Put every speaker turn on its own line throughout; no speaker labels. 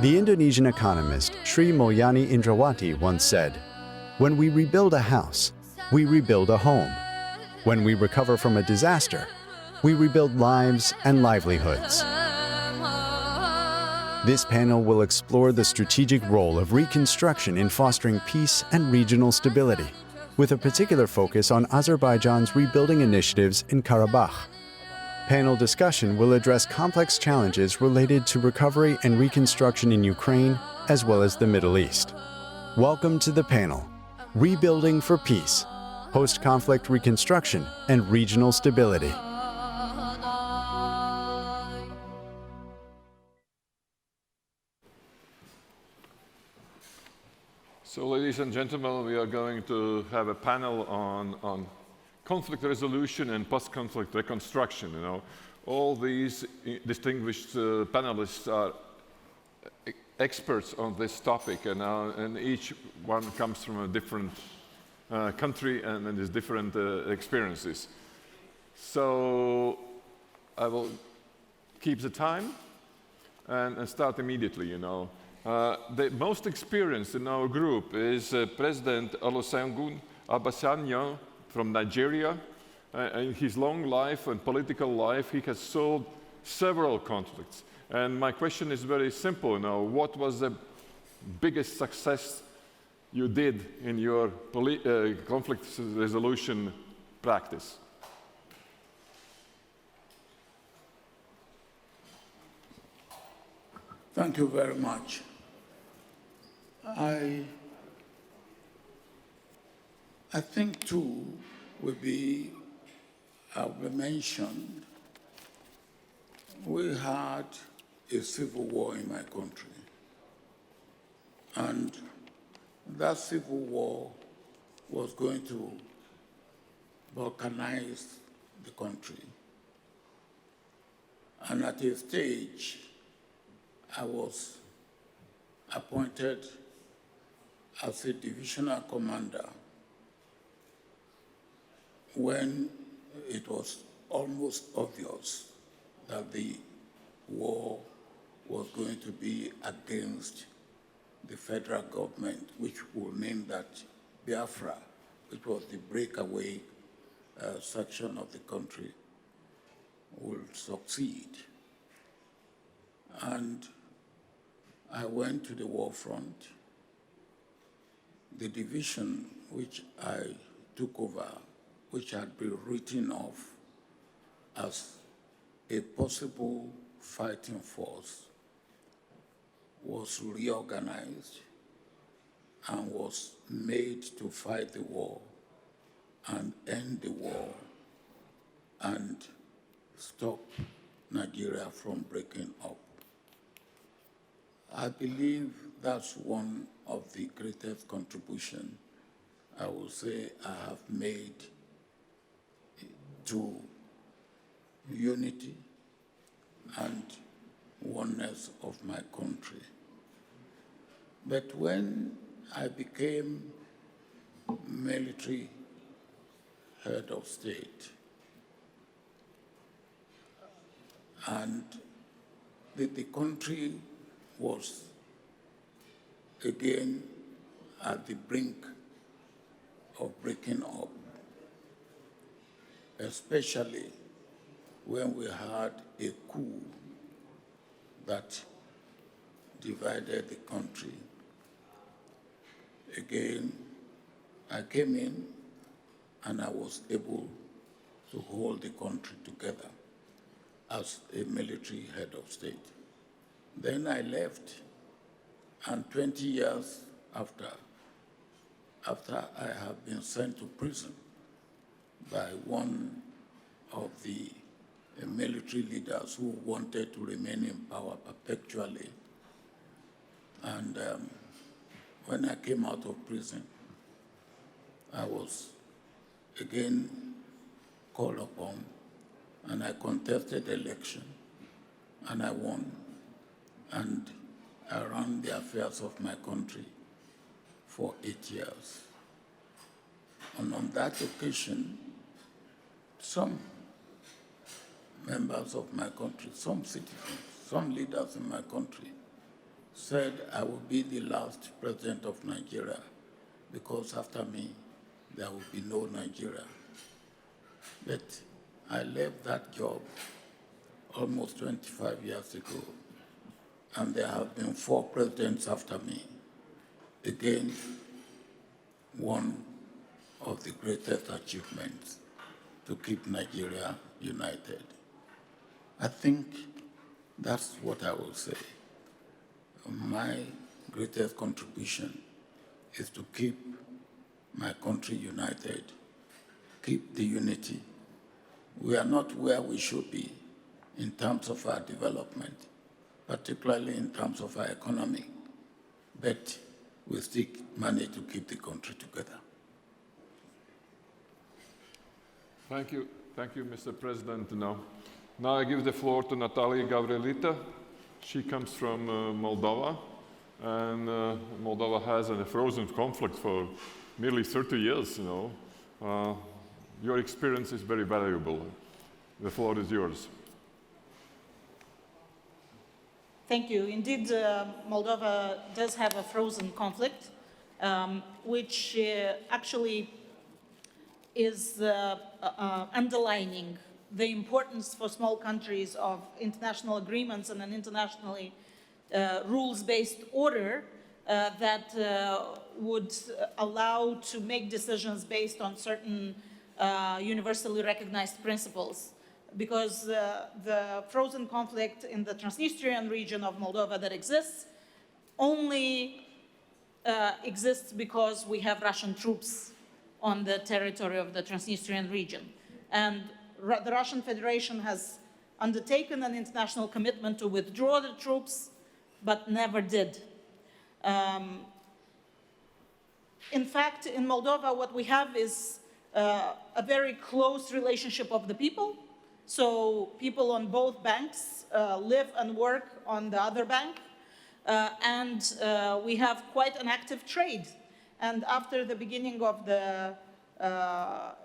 The Indonesian economist Sri Mulyani Indrawati once said, "When we rebuild a house, we rebuild a home. When we recover from a disaster, we rebuild lives and livelihoods." This panel will explore the strategic role of reconstruction in fostering peace and regional stability, with a particular focus on Azerbaijan's rebuilding initiatives in Karabakh. Panel discussion will address complex challenges related to recovery and reconstruction in Ukraine, as well as the Middle East. Welcome to the panel, Rebuilding for Peace, Post-Conflict Reconstruction and Regional Stability.
So, ladies and gentlemen, we are going to have a panel on conflict resolution and post-conflict reconstruction. All these distinguished panelists are experts on this topic, and each one comes from a different country and has different experiences. So I will keep the time and start immediately. The most experienced in our group is President Olusegun Obasanjo from Nigeria. In his long life and political life, he has solved several conflicts. And my question is very simple. What was the biggest success you did in your conflict resolution practice?
Thank you very much. I think two will be mentioned. We had a civil war in my country, and that civil war was going to balkanize the country. And at a stage, I was appointed as a divisional commander when it was almost obvious that the war was going to be against the federal government, which will mean that Biafra, which was the breakaway section of the country, will succeed. And I went to the war front. The division which I took over, which had been written off as a possible fighting force, was reorganized and was made to fight the war and end the war and stop Nigeria from breaking up. I believe that's one of the greatest contributions I will say I have made to unity and oneness of my country. But when I became military head of state, and the country was again at the brink of breaking up, especially when we had a coup that divided the country. Again, I came in and I was able to hold the country together as a military head of state. Then I left, and 20 years after I have been sent to prison by one of the military leaders who wanted to remain in power perpetually. And when I came out of prison, I was again called upon, and I contested the election, and I won. And I ran the affairs of my country for 8 years. And on that occasion, some members of my country, some citizens, some leaders in my country said I will be the last president of Nigeria because after me, there will be no Nigeria. But I left that job almost 25 years ago, and there have been 4 presidents after me. Again, one of the greatest achievements to keep Nigeria united. I think that's what I will say. My greatest contribution is to keep my country united, keep the unity. We are not where we should be in terms of our development, particularly in terms of our economy, but we still manage to keep the country together.
Thank you, Mr. President. Now I give the floor to Natalia Gavrilita. She comes from Moldova, and Moldova has a frozen conflict for nearly 30 years, Your experience is very valuable. The floor is yours.
Thank you. Indeed, Moldova does have a frozen conflict, which actually is underlining the importance for small countries of international agreements and an internationally rules-based order that would allow to make decisions based on certain universally recognized principles. Because the frozen conflict in the Transnistrian region of Moldova that exists only exists because we have Russian troops on the territory of the Transnistrian region. And the Russian Federation has undertaken an international commitment to withdraw the troops, but never did. In fact, in Moldova, what we have is a very close relationship of the people. So people on both banks live and work on the other bank, and we have quite an active trade. And after the beginning of the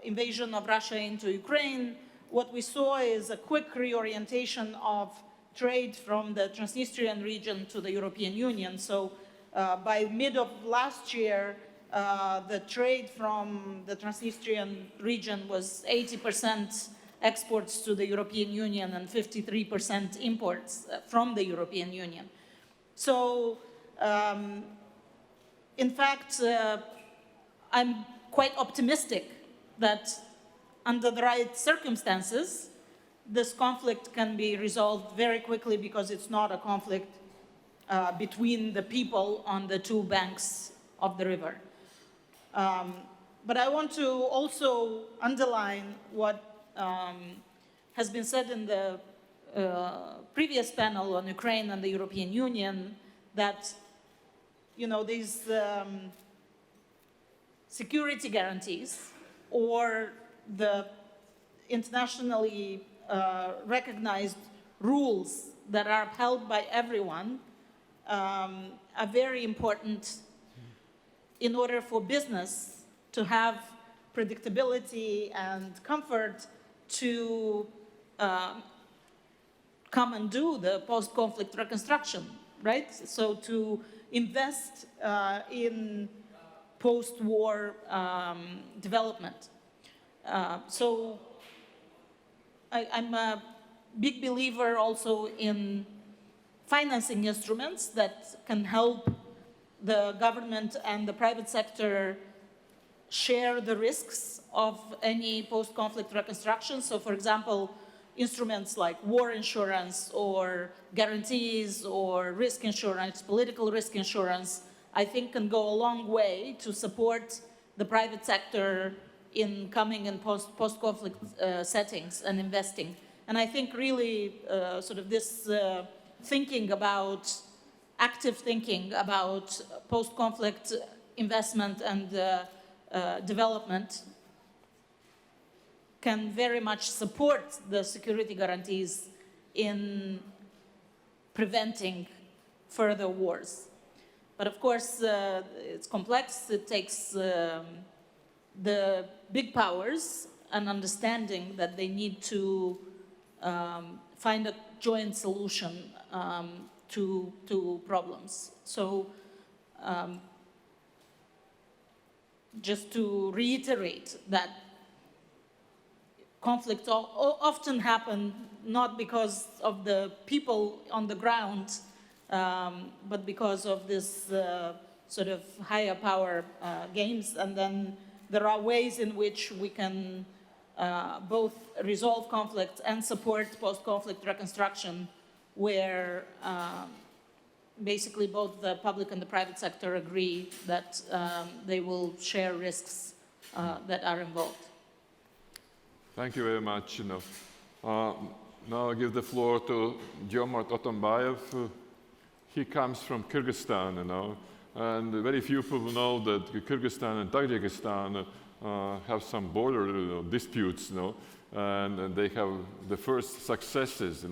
invasion of Russia into Ukraine, what we saw is a quick reorientation of trade from the Transnistrian region to the European Union. So by mid of last year, the trade from the Transnistrian region was 80% exports to the European Union and 53% imports from the European Union. So, in fact, I'm quite optimistic that under the right circumstances, this conflict can be resolved very quickly because it's not a conflict between the people on the 2 banks of the river. But I want to also underline what has been said in the previous panel on Ukraine and the European Union, that these security guarantees or the internationally recognized rules that are upheld by everyone are very important in order for business to have predictability and comfort to come and do the post-conflict reconstruction, right? So to invest in post-war development. So I'm a big believer also in financing instruments that can help the government and the private sector share the risks of any post-conflict reconstruction. So, for example, instruments like war insurance or guarantees or risk insurance, political risk insurance, I think can go a long way to support the private sector in coming in post-conflict settings and investing. And I think really sort of this thinking about, active thinking about post-conflict investment and development can very much support the security guarantees in preventing further wars. But of course, it's complex. It takes the big powers an understanding that they need to find a joint solution to problems. So just to reiterate that conflicts often happen not because of the people on the ground, but because of this sort of higher power games. And then there are ways in which we can both resolve conflicts and support post-conflict reconstruction, where basically both the public and the private sector agree that they will share risks that are involved.
Thank you very much. Now I give the floor to Djoomart Otorbaev. He comes from Kyrgyzstan, and very few people know that Kyrgyzstan and Tajikistan have some border disputes, and they have the first successes,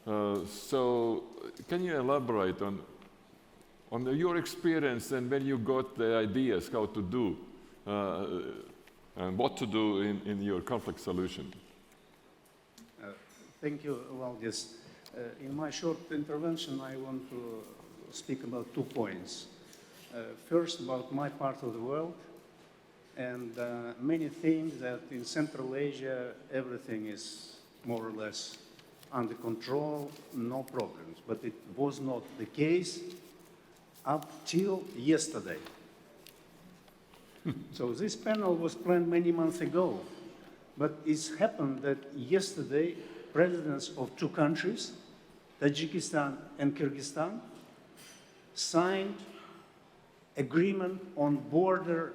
So can you elaborate on your experience and when you got the ideas how to do and what to do in your conflict solution?
Thank you, Valdis. In my short intervention, I want to speak about 2 points. First, about my part of the world, and many think that in Central Asia, everything is more or less under control, no problems. But it was not the case up till yesterday. So this panel was planned many months ago, but it's happened that yesterday, presidents of 2 countries, Tajikistan and Kyrgyzstan, signed agreement on border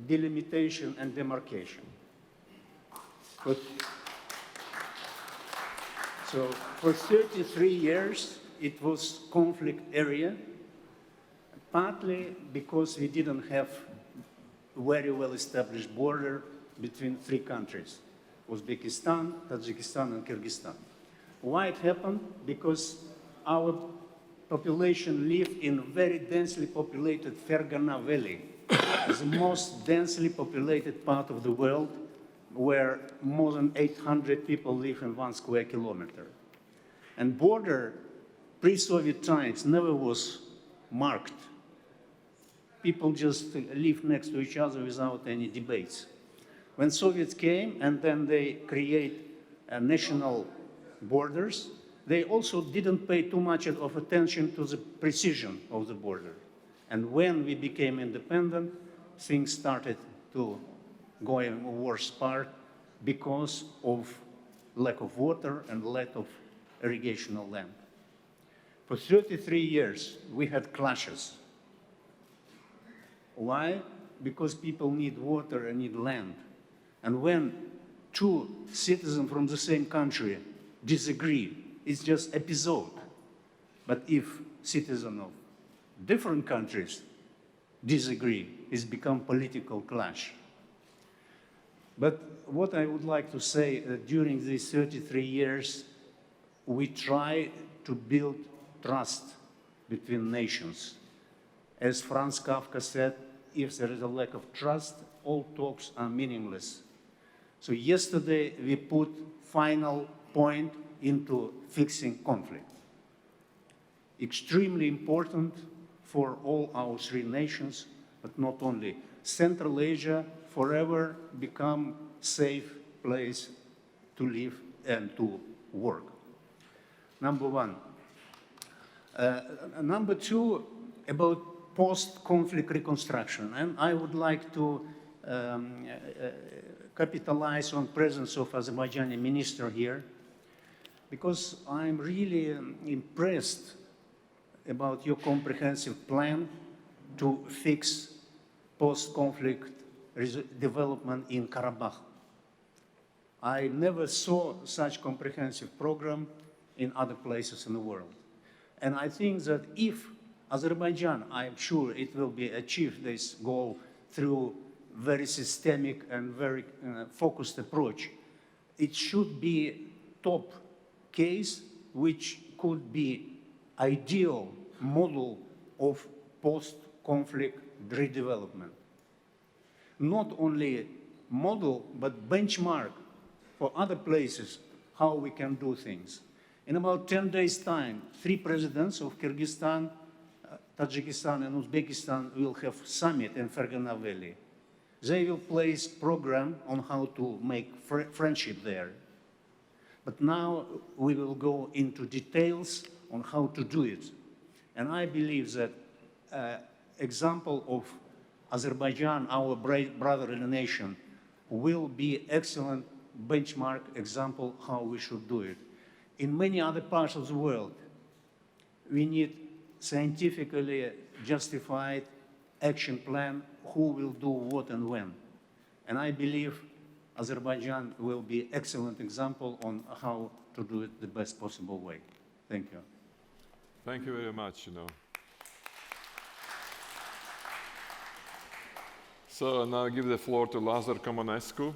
delimitation and demarcation. So for 33 years, it was conflict area, partly because we didn't have a very well-established border between 3 countries, Uzbekistan, Tajikistan, and Kyrgyzstan. Why it happened? Because our population lived in a very densely populated Fergana Valley, the most densely populated part of the world, where more than 800 people live in 1 square kilometer. And border, pre-Soviet times, never was marked. People just lived next to each other without any debates. When Soviets came and then they create national borders, they also didn't pay too much of attention to the precision of the border. And when we became independent, things started to go in a worse part because of lack of water and lack of irrigational land. For 33 years, we had clashes. Why? Because people need water and need land. And when 2 citizens from the same country disagree, it's just episode. But if citizens of different countries disagree, it's become political clash. But what I would like to say, during these 33 years, we try to build trust between nations. As Franz Kafka said, if there is a lack of trust, all talks are meaningless. So yesterday, we put final point into fixing conflict. Extremely important for all our 3 nations, but not only. Central Asia forever become safe place to live and to work. Number 1. Number 2, about post-conflict reconstruction. And I would like to capitalize on presence of Azerbaijani minister here, because I'm really impressed about your comprehensive plan to fix post-conflict development in Karabakh. I never saw such comprehensive program in other places in the world. And I think that if Azerbaijan, I'm sure it will be achieve this goal through very systemic and very focused approach, it should be top case which could be ideal model of post-conflict redevelopment. Not only model, but benchmark for other places how we can do things. In about 10 days' time, 3 presidents of Kyrgyzstan, Tajikistan, and Uzbekistan will have summit in Fergana Valley. They will place program on how to make friendship there. But now we will go into details on how to do it. And I believe that example of Azerbaijan, our brotherly nation, will be excellent benchmark example how we should do it. In many other parts of the world, we need scientifically justified action plan, who will do what and when. And I believe Azerbaijan will be excellent example on how to do it the best possible way. Thank you.
Thank you very much. So now I give the floor to Lazar Comanescu.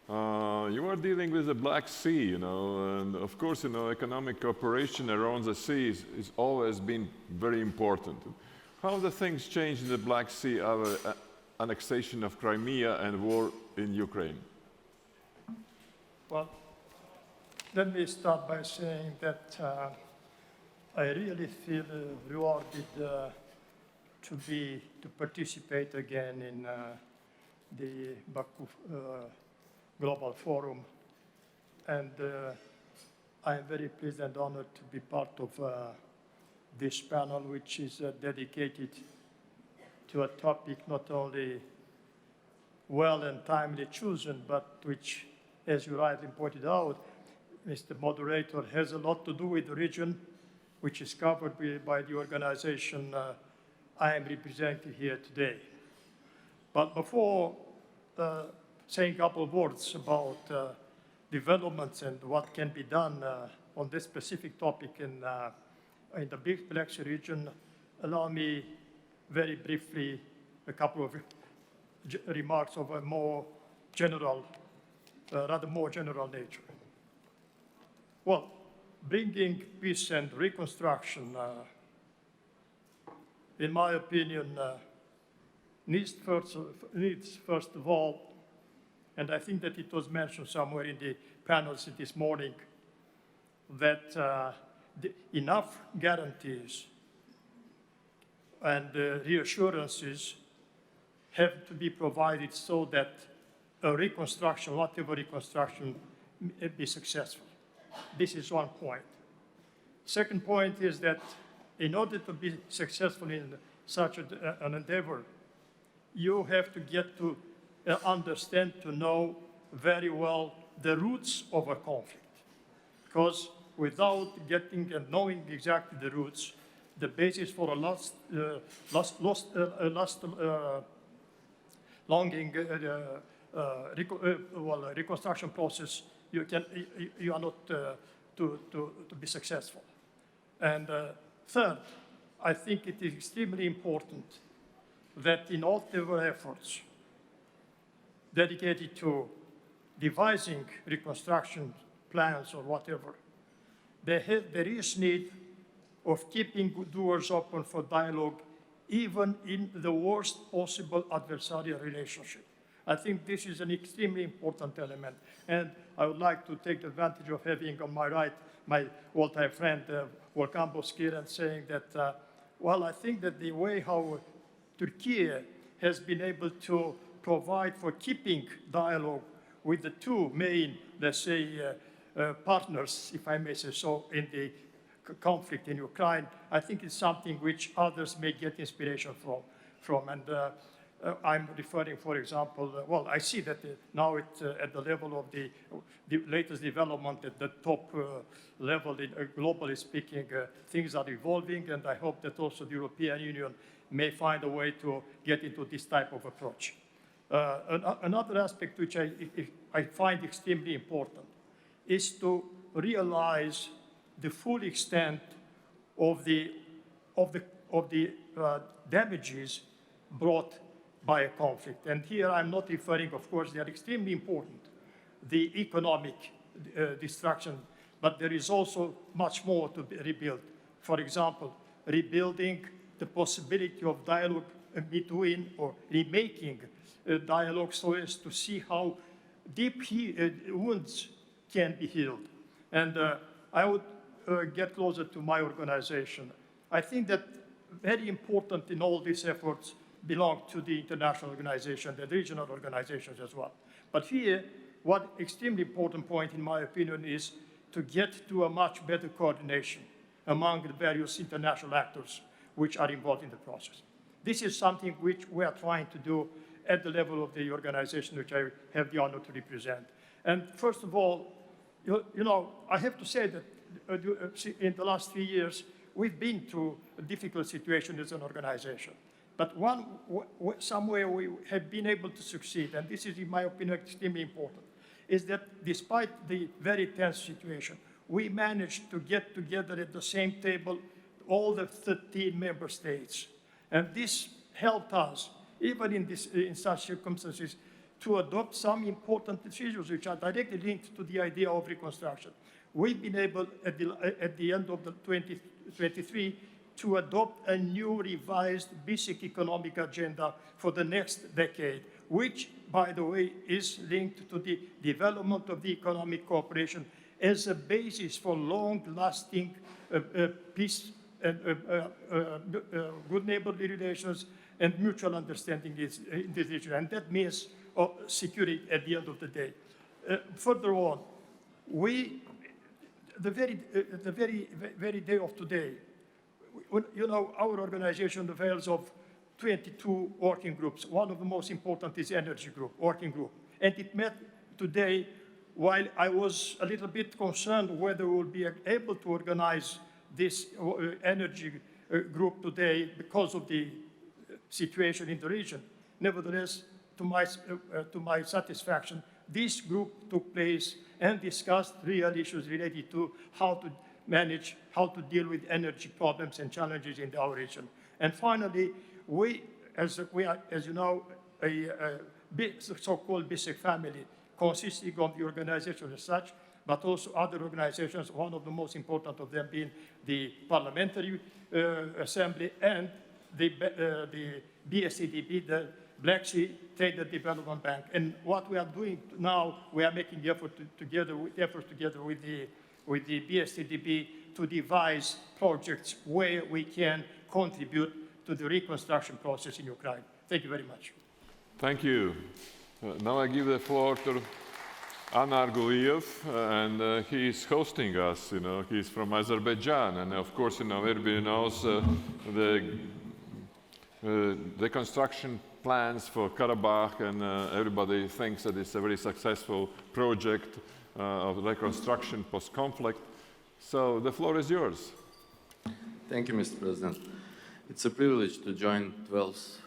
You are dealing with the Black Sea, and of course, economic cooperation around the sea is always been very important. How the things changed in the Black Sea after annexation of Crimea and war in Ukraine?
Well, let me start by saying that I really feel rewarded to participate again in the Baku Global Forum, and I am very pleased and honored to be part of this panel, which is dedicated to a topic not only well and timely chosen, but which, as you rightly pointed out, Mr. Moderator, has a lot to do with the region, which is covered by the organization I am representing here today. But before saying a couple of words about developments and what can be done on this specific topic in the Big Black Sea region, allow me very briefly a couple of remarks of a more general, rather more general nature. Well, bringing peace and reconstruction, in my opinion, needs first of all, and I think that it was mentioned somewhere in the panels this morning, that enough guarantees and reassurances have to be provided so that a reconstruction, whatever reconstruction, be successful. This is one point. Second point is that in order to be successful in such an endeavor, you have to get to understand, to know very well the roots of a conflict. Because without getting and knowing exactly the roots, the basis for a reconstruction process, you are not to be successful. And third, I think it is extremely important that in all our efforts dedicated to devising reconstruction plans or whatever, there is need of keeping doors open for dialogue, even in the worst possible adversarial relationship. I think this is an extremely important element. And I would like to take advantage of having on my right my old-time friend, Volkan Bozkır, and saying that, well, I think that the way how Türkiye has been able to provide for keeping dialogue with the two main, let's say, partners, if I may say so, in the conflict in Ukraine, I think it's something which others may get inspiration from. And I'm referring, for example, well, I see that now at the level of the latest development at the top level, globally speaking, things are evolving, and I hope that also the European Union may find a way to get into this type of approach. Another aspect which I find extremely important is to realize the full extent of the damages brought by a conflict. And here I'm not referring, of course, they are extremely important, the economic destruction, but there is also much more to be rebuilt. For example, rebuilding the possibility of dialogue between, or remaking dialogue so as to see how deep wounds can be healed. And I would get closer to my organization, I think that very important in all these efforts belong to the international organization, the regional organizations as well. But here, one extremely important point, in my opinion, is to get to a much better coordination among the various international actors which are involved in the process. This is something which we are trying to do at the level of the organization which I have the honor to represent. And first of all, you know, I have to say that in the last 3 years, we've been through a difficult situation as an organization. But somewhere we have been able to succeed, and this is, in my opinion, extremely important, is that despite the very tense situation, we managed to get together at the same table all the 13 member states. And this helped us, even in such circumstances, to adopt some important decisions which are directly linked to the idea of reconstruction. We've been able, at the end of the 2023, to adopt a new revised basic economic agenda for the next decade, which, by the way, is linked to the development of the economic cooperation as a basis for long-lasting peace and good neighborly relations and mutual understanding in this region. And that means security at the end of the day. Further on, the very day of today, you know, our organization avails of 22 working groups. One of the most important is energy group, working group. And it met today while I was a little bit concerned whether we will be able to organize this energy group today because of the situation in the region. Nevertheless, to my satisfaction, this group took place and discussed real issues related to how to manage, how to deal with energy problems and challenges in our region. And finally, as you know, a so-called basic family consisting of the organization as such, but also other organizations, one of the most important of them being the Parliamentary Assembly and the BSCDB, the Black Sea Trade and Development Bank. And what we are doing now, we are making the effort together with the BSCDB to devise projects where we can contribute to the reconstruction process in Ukraine. Thank you very much.
Thank you. Now I give the floor to Anar Guliyev, and he is hosting us. You know, he's from Azerbaijan, and of course, you know, everybody knows the reconstruction plans for Karabakh, and everybody thinks that it's a very successful project of reconstruction post-conflict. So the floor is yours.
Thank you, Mr. President. It's a privilege to join 12th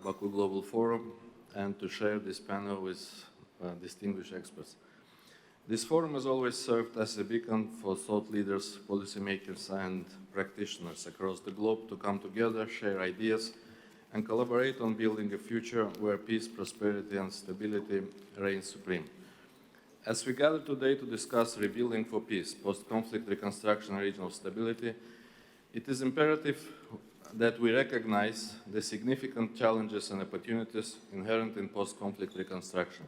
Baku Global Forum and to share this panel with distinguished experts. This forum has always served as a beacon for thought leaders, policymakers, and practitioners across the globe to come together, share ideas, and collaborate on building a future where peace, prosperity, and stability reign supreme. As we gather today to discuss rebuilding for peace, post-conflict reconstruction, and regional stability, it is imperative that we recognize the significant challenges and opportunities inherent in post-conflict reconstruction.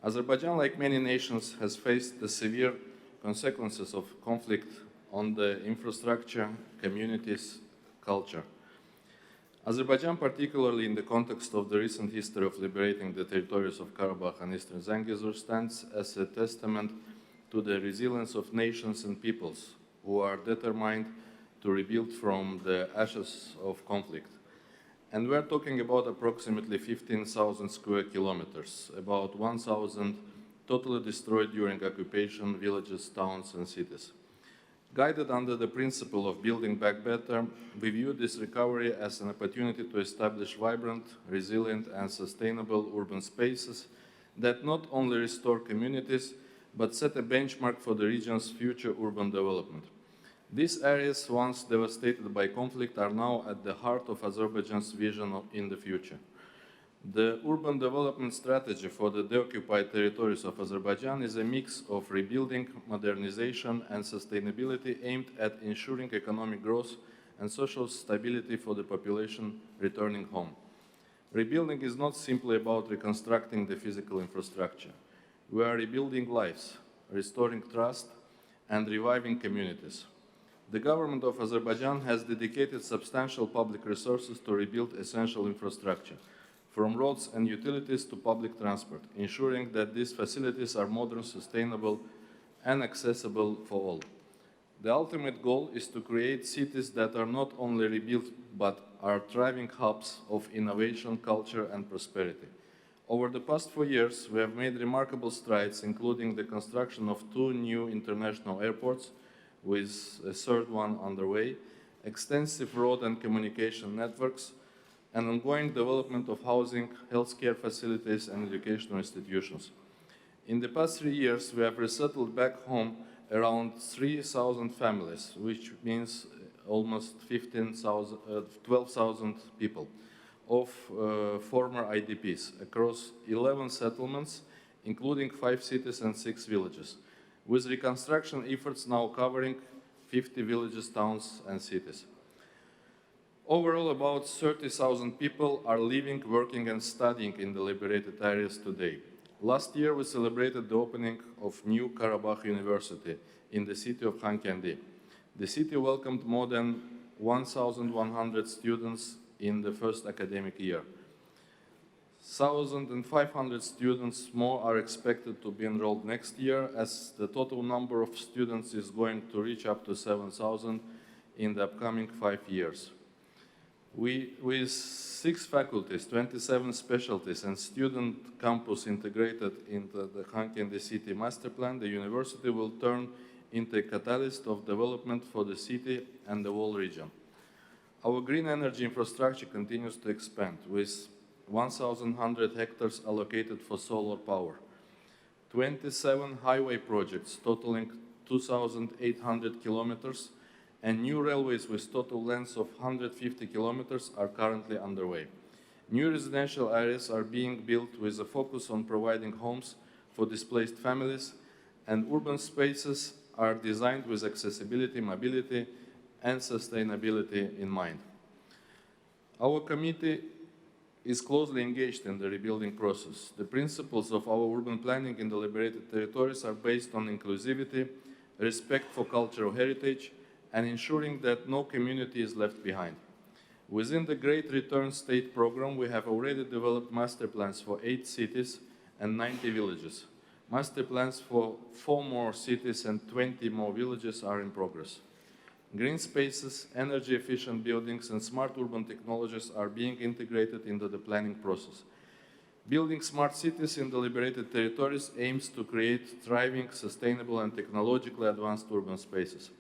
Azerbaijan, like many nations, has faced the severe consequences of conflict on the infrastructure, communities, culture. Azerbaijan, particularly in the context of the recent history of liberating the territories of Karabakh and Eastern Zangezur, stands as a testament to the resilience of nations and peoples who are determined to rebuild from the ashes of conflict. And we're talking about approximately 15,000 square kilometers, about 1,000 totally destroyed during occupation, villages, towns, and cities. Guided under the principle of building back better, we view this recovery as an opportunity to establish vibrant, resilient, and sustainable urban spaces that not only restore communities, but set a benchmark for the region's future urban development. These areas, once devastated by conflict, are now at the heart of Azerbaijan's vision in the future. The urban development strategy for the deoccupied territories of Azerbaijan is a mix of rebuilding, modernization, and sustainability aimed at ensuring economic growth and social stability for the population returning home. Rebuilding is not simply about reconstructing the physical infrastructure. We are rebuilding lives, restoring trust, and reviving communities. The government of Azerbaijan has dedicated substantial public resources to rebuild essential infrastructure, from roads and utilities to public transport, ensuring that these facilities are modern, sustainable, and accessible for all. The ultimate goal is to create cities that are not only rebuilt, but are thriving hubs of innovation, culture, and prosperity. Over the past 4 years, we have made remarkable strides, including the construction of 2 new international airports, with a third one underway, extensive road and communication networks, and ongoing development of housing, healthcare facilities, and educational institutions. In the past 3 years, we have resettled back home around 3,000 families, which means almost 12,000 people of former IDPs across 11 settlements, including 5 cities and 6 villages, with reconstruction efforts now covering 50 villages, towns, and cities. Overall, about 30,000 people are living, working, and studying in the liberated areas today. Last year, we celebrated the opening of New Karabakh University in the city of Khankendi. The city welcomed more than 1,100 students in the first academic year. 1,500 students more are expected to be enrolled next year, as the total number of students is going to reach up to 7,000 in the upcoming 5 years. With 6 faculties, 27 specialties, and student campus integrated into the Khankendi City Master Plan, the university will turn into a catalyst of development for the city and the whole region. Our green energy infrastructure continues to expand, with 1,100 hectares allocated for solar power, 27 highway projects totaling 2,800 kilometers, and new railways with total lengths of 150 kilometers are currently underway. New residential areas are being built with a focus on providing homes for displaced families, and urban spaces are designed with accessibility, mobility, and sustainability in mind. Our committee is closely engaged in the rebuilding process. The principles of our urban planning in the liberated territories are based on inclusivity, respect for cultural heritage, and ensuring that no community is left behind. Within the Great Return State program, we have already developed master plans for 8 cities and 90 villages. Master plans for 4 more cities and 20 more villages are in progress. Green spaces, energy-efficient buildings, and smart urban technologies are being integrated into the planning process. Building smart cities in the liberated territories aims to create thriving, sustainable, and technologically advanced urban spaces.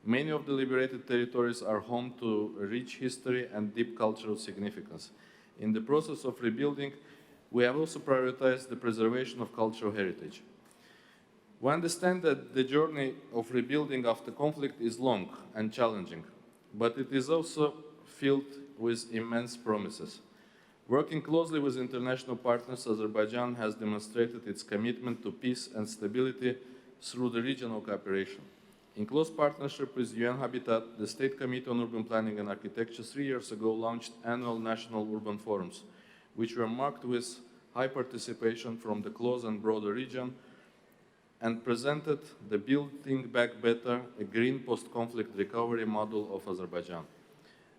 Many of the liberated territories are home to rich history and deep cultural significance. In the process of rebuilding, we have also prioritized the preservation of cultural heritage. We understand that the journey of rebuilding after conflict is long and challenging, but it is also filled with immense promises. Working closely with international partners, Azerbaijan has demonstrated its commitment to peace and stability through the regional cooperation. In close partnership with UN Habitat, the State Committee on Urban Planning and Architecture 3 years ago launched annual national urban forums, which were marked with high participation from the close and broader region, and presented the Building Back Better, a green post-conflict recovery model of Azerbaijan.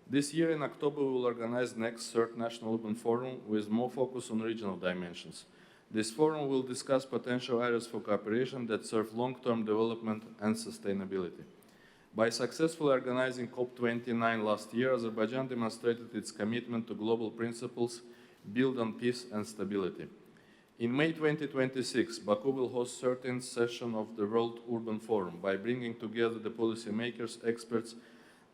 This year in October, we will organize next third National Urban Forum with more focus on regional dimensions. This forum will discuss potential areas for cooperation that serve long-term development and sustainability. By successfully organizing COP29 last year, Azerbaijan demonstrated its commitment to global principles built on peace and stability. In May 2026, Baku will host the 13th session of the World Urban Forum by bringing together the policymakers, experts,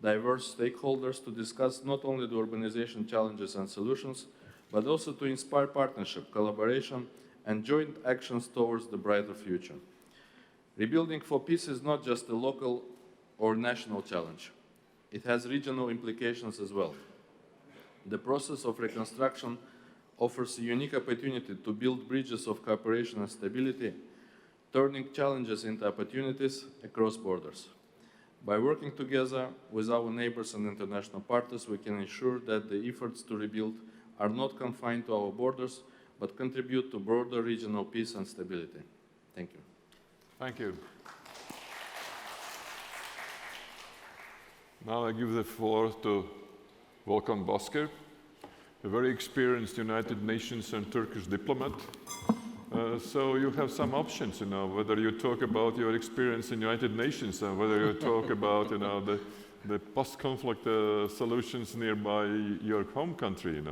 diverse stakeholders to discuss not only the urbanization challenges and solutions, but also to inspire partnership, collaboration, and joint actions towards the brighter future. Rebuilding for peace is not just a local or national challenge. It has regional implications as well. The process of reconstruction offers a unique opportunity to build bridges of cooperation and stability, turning challenges into opportunities across borders. By working together with our neighbors and international partners, we can ensure that the efforts to rebuild are not confined to our borders, but contribute to broader regional peace and stability. Thank you.
Thank you. Now I give the floor to Volkan Bozkır, a very experienced United Nations and Turkish diplomat. So you have some options, whether you talk about your experience in United Nations and whether you talk about, the post-conflict solutions nearby your home country,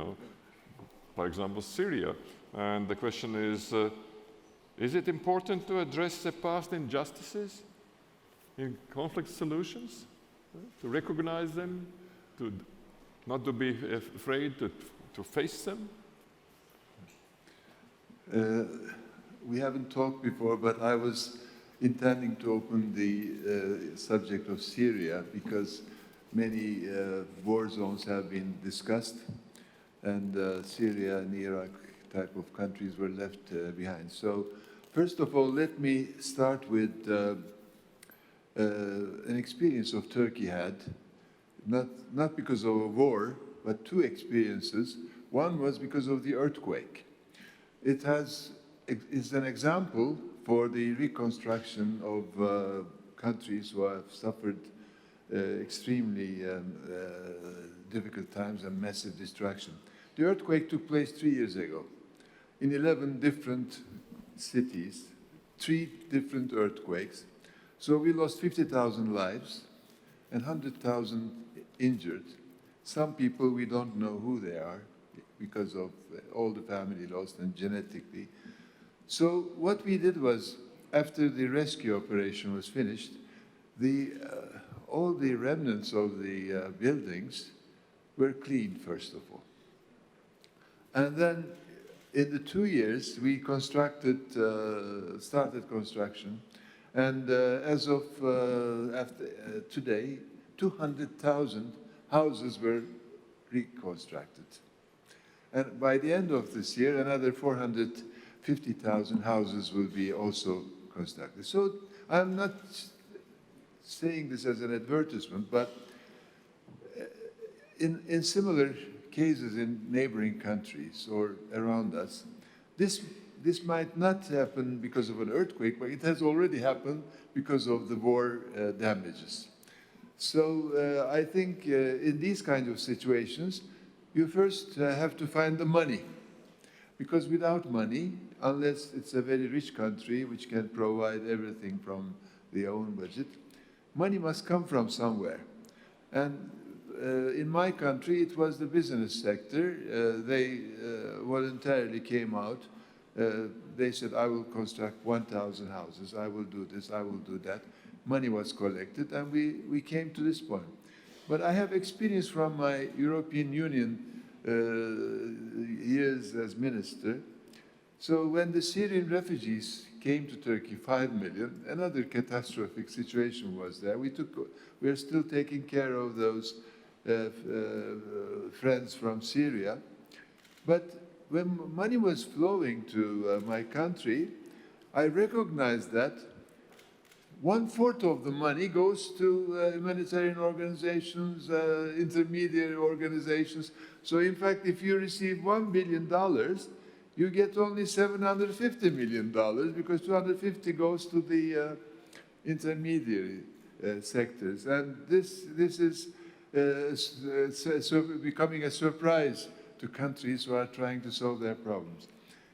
for example, Syria. And the question is it important to address the past injustices in conflict solutions? To recognize them, not to be afraid to face them?
We haven't talked before, but I was intending to open the subject of Syria because many war zones have been discussed, and Syria and Iraq type of countries were left behind. So first of all, let me start with an experience of Turkey had, not because of a war, but two experiences. One was because of the earthquake. It's an example for the reconstruction of countries who have suffered extremely difficult times and massive destruction. The earthquake took place 3 years ago in 11 different cities, 3 different earthquakes. So we lost 50,000 lives and 100,000 injured. Some people, we don't know who they are because of all the family lost and genetically. So what we did was, after the rescue operation was finished, all the remnants of the buildings were cleaned, first of all. And then in the 2 years, we started construction. And as of today, 200,000 houses were reconstructed. And by the end of this year, another 450,000 houses will be also constructed. So I'm not saying this as an advertisement, but in similar cases in neighboring countries or around us, this might not happen because of an earthquake, but it has already happened because of the war damages. So I think in these kinds of situations, you first have to find the money. Because without money, unless it's a very rich country which can provide everything from their own budget, money must come from somewhere. And in my country, it was the business sector. They voluntarily came out. They said, I will construct 1,000 houses. I will do this. I will do that. Money was collected, and we came to this point. But I have experience from my European Union years as minister. So when the Syrian refugees came to Turkey, 5 million, another catastrophic situation was there. We are still taking care of those friends from Syria. But when money was flowing to my country, I recognized that 1/4 of the money goes to humanitarian organizations, intermediary organizations. So in fact, if you receive $1 billion, you get only $750 million because 250 goes to the intermediary sectors. And this is becoming a surprise to countries who are trying to solve their problems.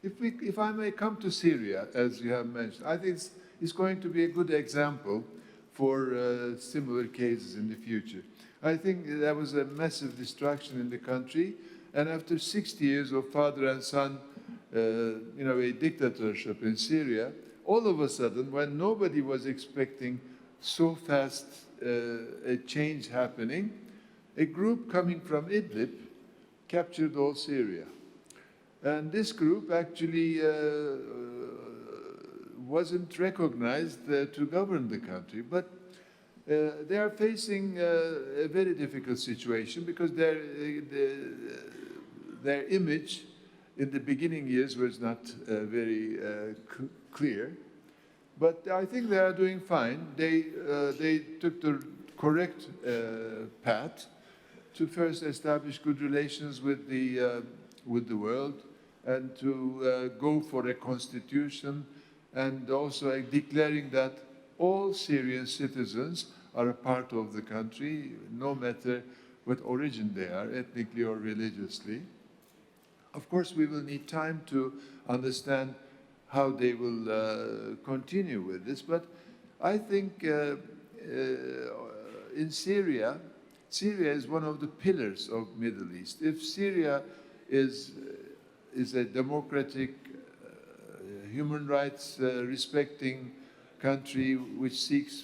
If I may come to Syria, as you have mentioned, I think it's going to be a good example for similar cases in the future. I think there was a massive destruction in the country, and after 60 years of father and son, a dictatorship in Syria, all of a sudden, when nobody was expecting so fast a change happening, a group coming from Idlib captured all Syria. And this group actually wasn't recognized to govern the country, but they are facing a very difficult situation because their image in the beginning years was not very clear. But I think they are doing fine. They took the correct path to first establish good relations with the world and to go for a constitution, and also declaring that all Syrian citizens are a part of the country, no matter what origin they are, ethnically or religiously. Of course, we will need time to understand how they will continue with this, but I think in Syria, Syria is one of the pillars of Middle East. If Syria is a democratic, human rights respecting country which seeks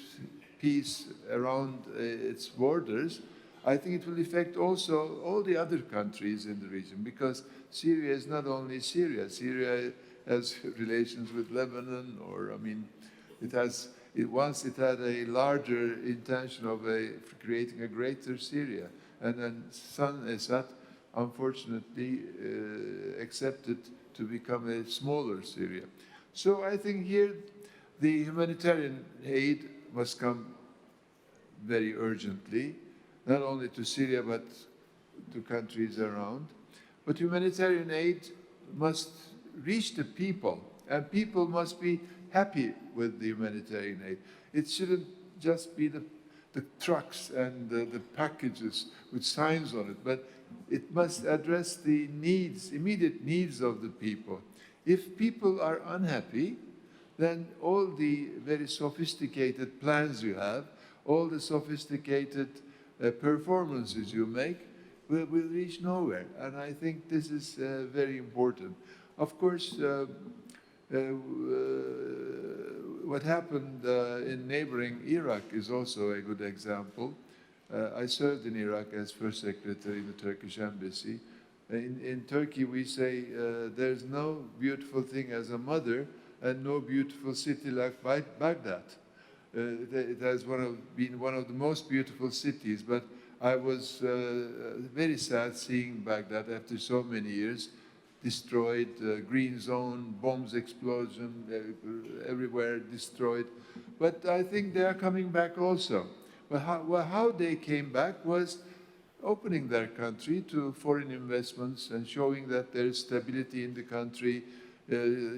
peace around its borders, I think it will affect also all the other countries in the region, because Syria is not only Syria. Syria has relations with Lebanon, or I mean, once it had a larger intention of creating a greater Syria, and then son Assad unfortunately accepted to become a smaller Syria. So I think here the humanitarian aid must come very urgently, not only to Syria but to countries around. But humanitarian aid must reach the people, and people must be happy with the humanitarian aid. It shouldn't just be the trucks and the packages with signs on it, but it must address the needs, immediate needs of the people. If people are unhappy, then all the very sophisticated plans you have, all the sophisticated performances you make will reach nowhere. And I think this is very important. Of course, what happened in neighboring Iraq is also a good example. I served in Iraq as first secretary in the Turkish embassy. In Turkey, we say there's no beautiful thing as a mother and no beautiful city like Baghdad. It has been one of the most beautiful cities, but I was very sad seeing Baghdad after so many years destroyed, green zone, bombs explosion, everywhere destroyed. But I think they are coming back also. But how they came back was opening their country to foreign investments and showing that there is stability in the country,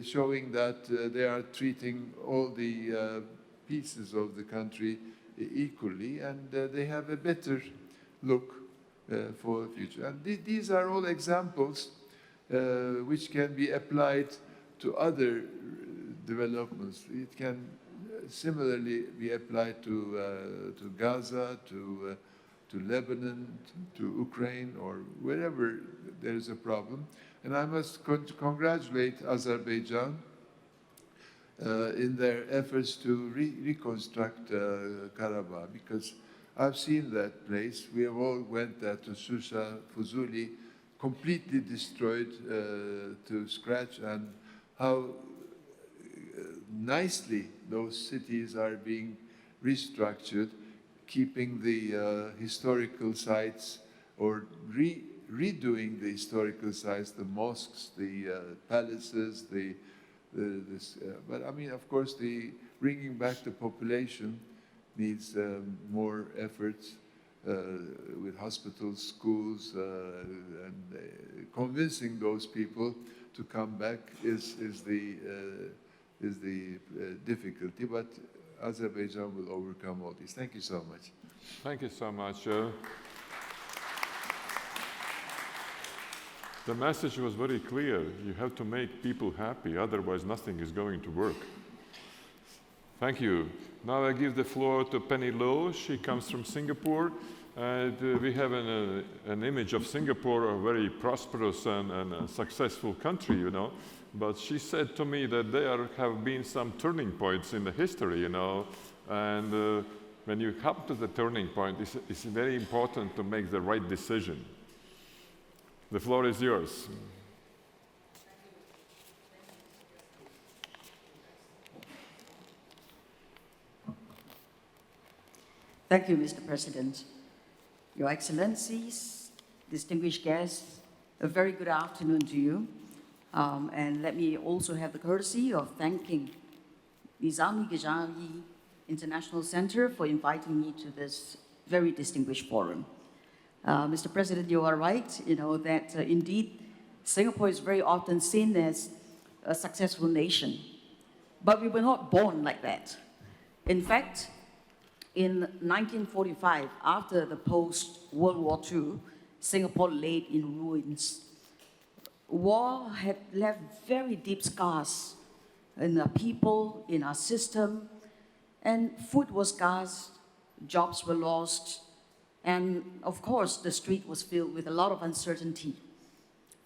showing that they are treating all the pieces of the country equally, and they have a better look for the future. And these are all examples which can be applied to other developments. It can similarly be applied to Gaza, to Lebanon, to Ukraine, or wherever there is a problem. And I must congratulate Azerbaijan in their efforts to reconstruct Karabakh, because I've seen that place. We have all went there to Susa, Fuzuli, completely destroyed to scratch, and how nicely those cities are being restructured, keeping the historical sites, or redoing the historical sites, the mosques, the palaces, but I mean, of course, the bringing back the population needs more efforts with hospitals, schools, and convincing those people to come back is the difficulty. But Azerbaijan will overcome all these. Thank you so much.
Thank you so much. The message was very clear. You have to make people happy, otherwise nothing is going to work. Thank you. Now I give the floor to Penny Low. She comes from Singapore. And we have an image of Singapore, a very prosperous and successful country, you know. But she said to me that there have been some turning points in the history, you know. And when you come to the turning point, it's very important to make the right decision. The floor is yours.
Thank you, Mr. President. Your Excellencies, distinguished guests, a very good afternoon to you. And let me also have the courtesy of thanking Nizami Gajari International Center for inviting me to this very distinguished forum. Mr. President, you are right, you know, that indeed Singapore is very often seen as a successful nation. But we were not born like that. In fact, In 1945, after the post-World War II, Singapore lay in ruins. War had left very deep scars in our people, in our system, and food was scarce, jobs were lost, and of course the street was filled with a lot of uncertainty.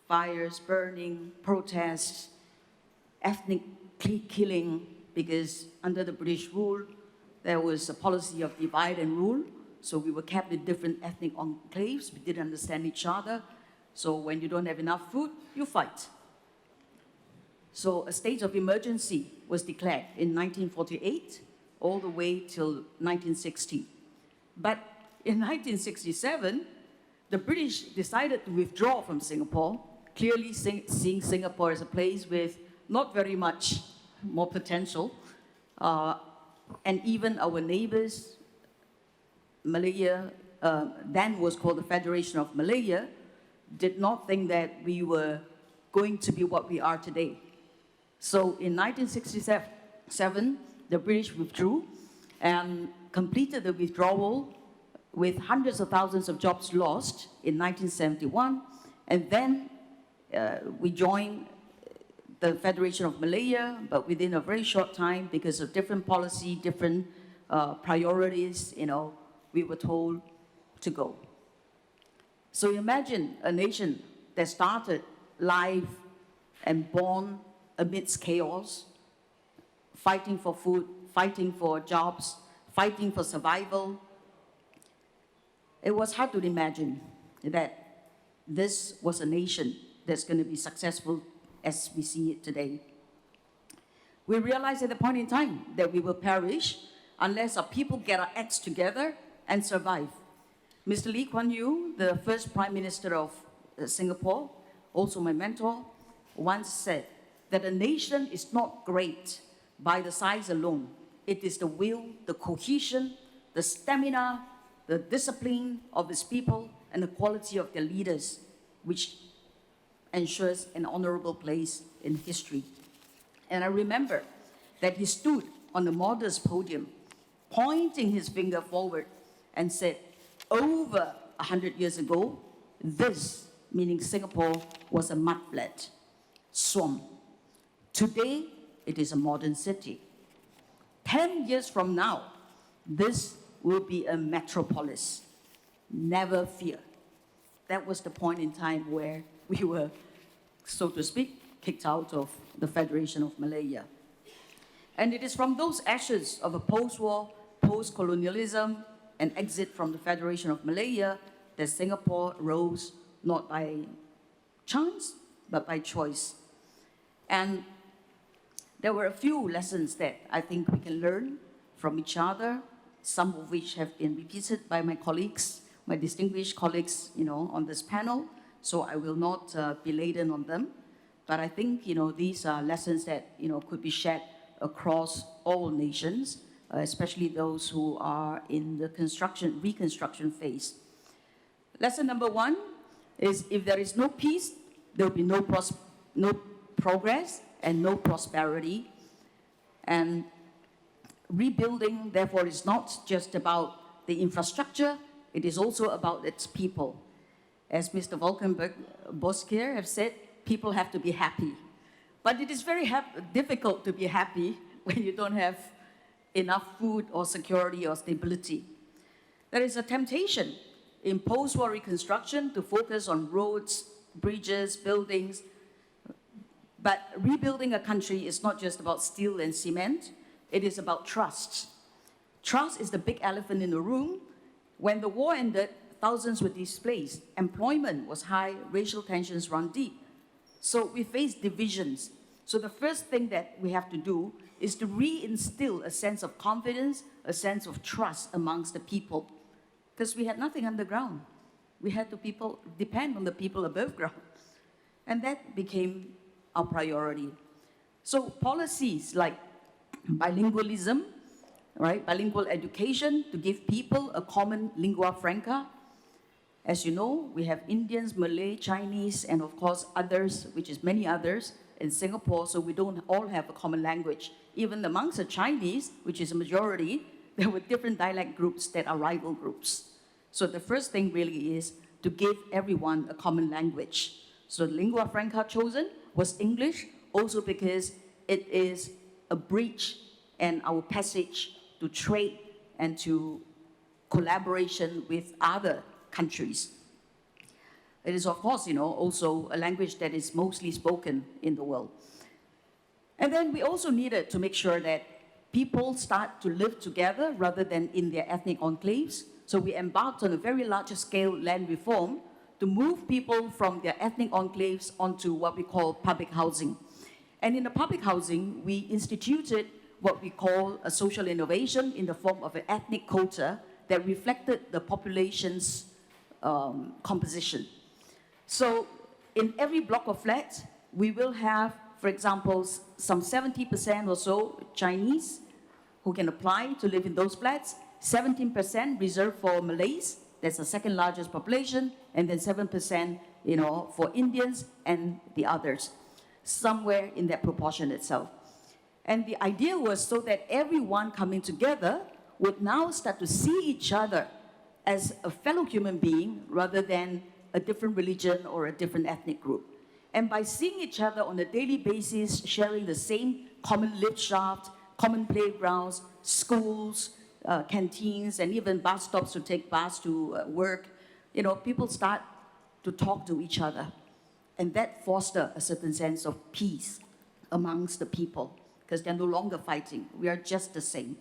Fires, burning, protests, ethnic killing, because under the British rule, there was a policy of divide and rule, so we were kept in different ethnic enclaves, we didn't understand each other, so when you don't have enough food, you fight. So a state of emergency was declared in 1948, all the way till 1960. But in 1967, the British decided to withdraw from Singapore, clearly seeing Singapore as a place with not very much more potential. And even our neighbors, Malaya, then was called the Federation of Malaya, did not think that we were going to be what we are today. So in 1967, the British withdrew and completed the withdrawal with hundreds of thousands of jobs lost in 1971. And then we joined the Federation of Malaya, but within a very short time, because of different policy, different priorities, we were told to go. So imagine a nation that started live and born amidst chaos, fighting for food, fighting for jobs, fighting for survival. It was hard to imagine that this was a nation that's going to be successful as we see it today. We realized at the point in time that we will perish unless our people get our acts together and survive. Mr. Lee Kuan Yew, the first Prime Minister of Singapore, also my mentor, once said that a nation is not great by the size alone. It is the will, the cohesion, the stamina, the discipline of its people, and the quality of their leaders, which ensures an honorable place in history. And I remember that he stood on the modest podium, pointing his finger forward and said, over 100 years ago, this, meaning Singapore, was a mudflat, swamp. Today, it is a modern city. 10 years from now, this will be a metropolis. Never fear. That was the point in time where we were, so to speak, kicked out of the Federation of Malaya. And it is from those ashes of a post-war, post-colonialism, and exit from the Federation of Malaya that Singapore rose not by chance, but by choice. And there were a few lessons that I think we can learn from each other, some of which have been repeated by my colleagues, my distinguished colleagues, on this panel. So I will not be laden on them. But I think, these are lessons that, could be shared across all nations, especially those who are in the reconstruction phase. Lesson number one is if there is no peace, there will be no progress and no prosperity. And rebuilding, therefore, is not just about the infrastructure, it is also about its people. As Mr. Volkan Bozkır have said, people have to be happy. But it is very difficult to be happy when you don't have enough food or security or stability. There is a temptation in post-war reconstruction to focus on roads, bridges, buildings. But rebuilding a country is not just about steel and cement, it is about trust. Trust is the big elephant in the room. When the war ended, thousands were displaced, employment was high, racial tensions run deep. So we face divisions. So the first thing that we have to do is to reinstill a sense of confidence, a sense of trust amongst the people. Because we had nothing underground. We had to depend on the people above ground. And that became our priority. So policies like bilingualism, right? Bilingual education to give people a common lingua franca. As you know, we have Indians, Malay, Chinese, and of course others, which is many others in Singapore, so we don't all have a common language. Even amongst the Chinese, which is a majority, there were different dialect groups that are rival groups. So the first thing really is to give everyone a common language. So the lingua franca chosen was English, also because it is a bridge and our passage to trade and to collaboration with other countries. It is, of course, also a language that is mostly spoken in the world. And then we also needed to make sure that people start to live together rather than in their ethnic enclaves. So we embarked on a very large-scale land reform to move people from their ethnic enclaves onto what we call public housing. And in the public housing, we instituted what we call a social innovation in the form of an ethnic quota that reflected the population's composition. So in every block of flats, we will have, for example, some 70% or so Chinese who can apply to live in those flats, 17% reserved for Malays, that's the second largest population, and then 7%, for Indians and the others, somewhere in that proportion itself. And the idea was so that everyone coming together would now start to see each other as a fellow human being rather than a different religion or a different ethnic group. And by seeing each other on a daily basis, sharing the same common lift shaft, common playgrounds, schools, canteens, and even bus stops to take bus to work, people start to talk to each other. And that fosters a certain sense of peace amongst the people, because they're no longer fighting. We are just the same.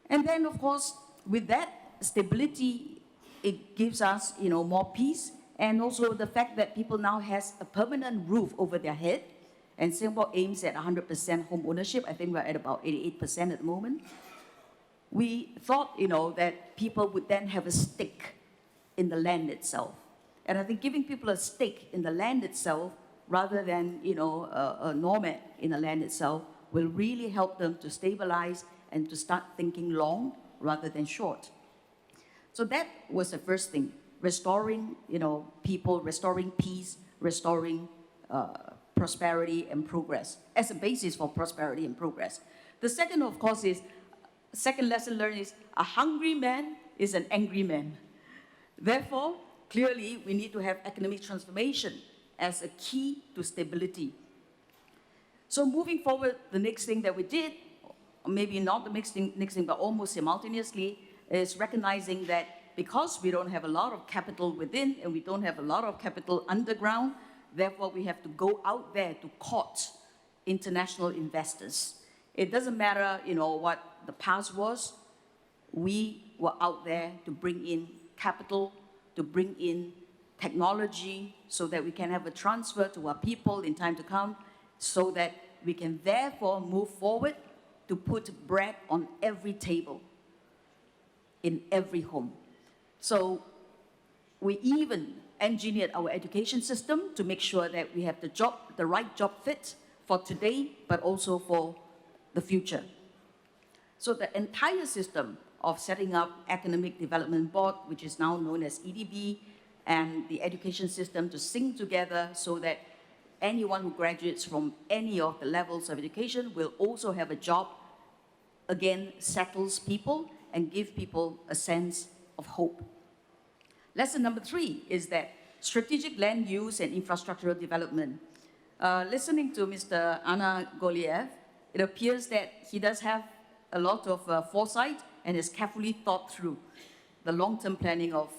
And then, of course, with that stability, it gives us, more peace, and also the fact that people now has a permanent roof over their head. And Singapore aims at 100% home ownership. I think we're at about 88% at the moment. We thought, that people would then have a stake in the land itself. And I think giving people a stake in the land itself, rather than, a nomad in the land itself, will really help them to stabilize and to start thinking long rather than short. So that was the first thing, restoring, people, restoring peace, restoring prosperity and progress as a basis for prosperity and progress. The second, of course, second lesson learned is a hungry man is an angry man. Therefore, clearly, we need to have economic transformation as a key to stability. So moving forward, the next thing that we did, or maybe not the next thing, but almost simultaneously, is recognizing that because we don't have a lot of capital within and we don't have a lot of capital underground, therefore we have to go out there to court international investors. It doesn't matter, what the past was. We were out there to bring in capital, to bring in technology, so that we can have a transfer to our people in time to come, so that we can therefore move forward to put bread on every table, in every home. So we even engineered our education system to make sure that we have the right job fit for today, but also for the future. So the entire system of setting up Economic Development Board, which is now known as EDB, and the education system to sync together so that anyone who graduates from any of the levels of education will also have a job, again, settles people and give people a sense of hope. Lesson number 3 is that strategic land use and infrastructural development. Listening to Mr. Anar Guliyev, it appears that he does have a lot of foresight and has carefully thought through the long-term planning of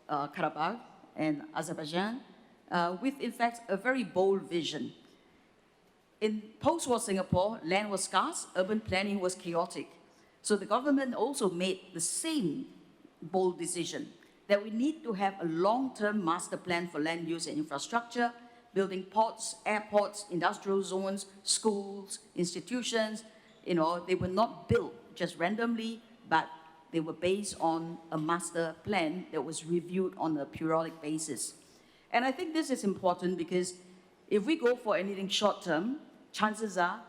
Karabakh and Azerbaijan, with, in fact, a very bold vision. In post-war Singapore, land was scarce, urban planning was chaotic. So the government also made the same bold decision that we need to have a long-term master plan for land use and infrastructure, building ports, airports, industrial zones, schools, institutions. They were not built just randomly, but they were based on a master plan that was reviewed on a periodic basis. And I think this is important because if we go for anything short-term, chances are,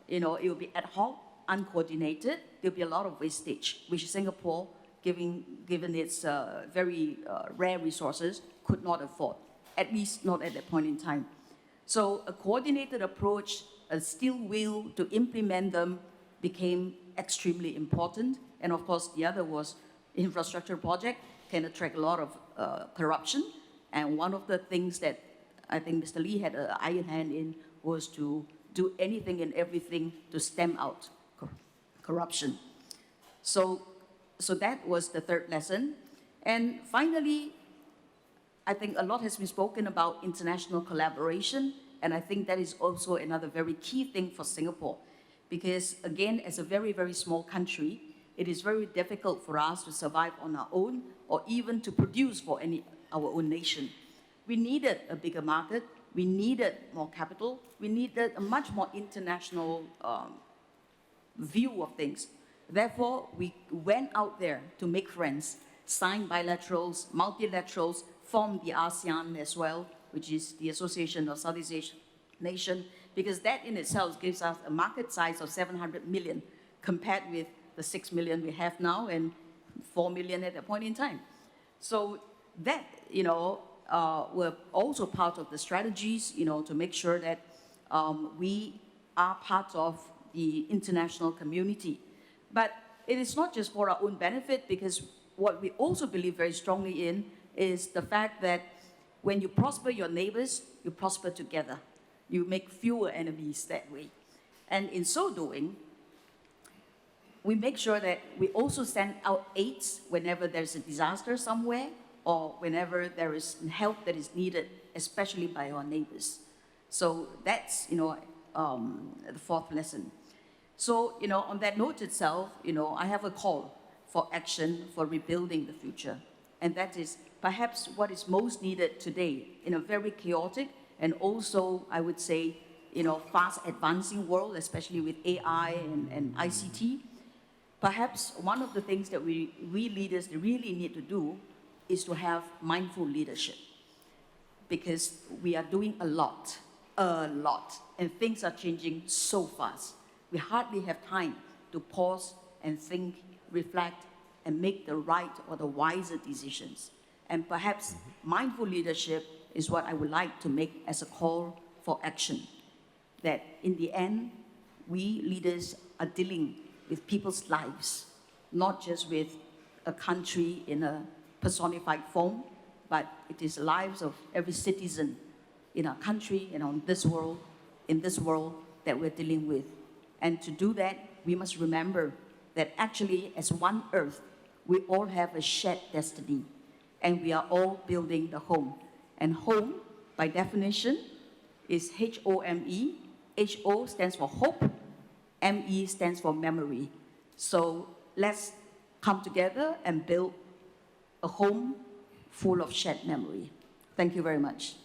it will be ad hoc, uncoordinated. There'll be a lot of wastage, which Singapore, given its very rare resources, could not afford, at least not at that point in time. So a coordinated approach, a steel will to implement them became extremely important, And of course, the other was infrastructure project can attract a lot of corruption. And one of the things that I think Mr. Lee had an iron hand in was to do anything and everything to stem out corruption. So that was the third lesson. And finally, I think a lot has been spoken about international collaboration, and I think that is also another very key thing for Singapore. Because again, as a very, very small country, it is very difficult for us to survive on our own or even to produce for our own nation. We needed a bigger market, we needed more capital, we needed a much more international view of things. Therefore, we went out there to make friends, sign bilaterals, multilaterals, form the ASEAN as well, which is the Association of Southeast Asian Nations, because that in itself gives us a market size of 700 million compared with the 6 million we have now and 4 million at that point in time. So that, were also part of the strategies, to make sure that we are part of the international community. But it is not just for our own benefit, because what we also believe very strongly in is the fact that when you prosper your neighbors, you prosper together. You make fewer enemies that way. And in so doing, we make sure that we also send out aids whenever there's a disaster somewhere or whenever there is help that is needed, especially by our neighbors. So that's, the fourth lesson. So, on that note itself, I have a call for action for rebuilding the future. And that is perhaps what is most needed today in a very chaotic and also, I would say, fast advancing world, especially with AI and ICT. Perhaps one of the things that we leaders really need to do is to have mindful leadership, because we are doing a lot, and things are changing so fast. We hardly have time to pause and think, reflect, and make the right or the wiser decisions. And perhaps mindful leadership is what I would like to make as a call for action. That in the end, we leaders are dealing with people's lives, not just with a country in a personified form, but it is the lives of every citizen in our country and in this world that we're dealing with. And to do that, we must remember that actually as one earth, we all have a shared destiny, and we are all building the home. And home, by definition, is H-O-M-E. H-O stands for hope, M-E stands for memory. So let's come together and build a home full of shared memory. Thank you very much.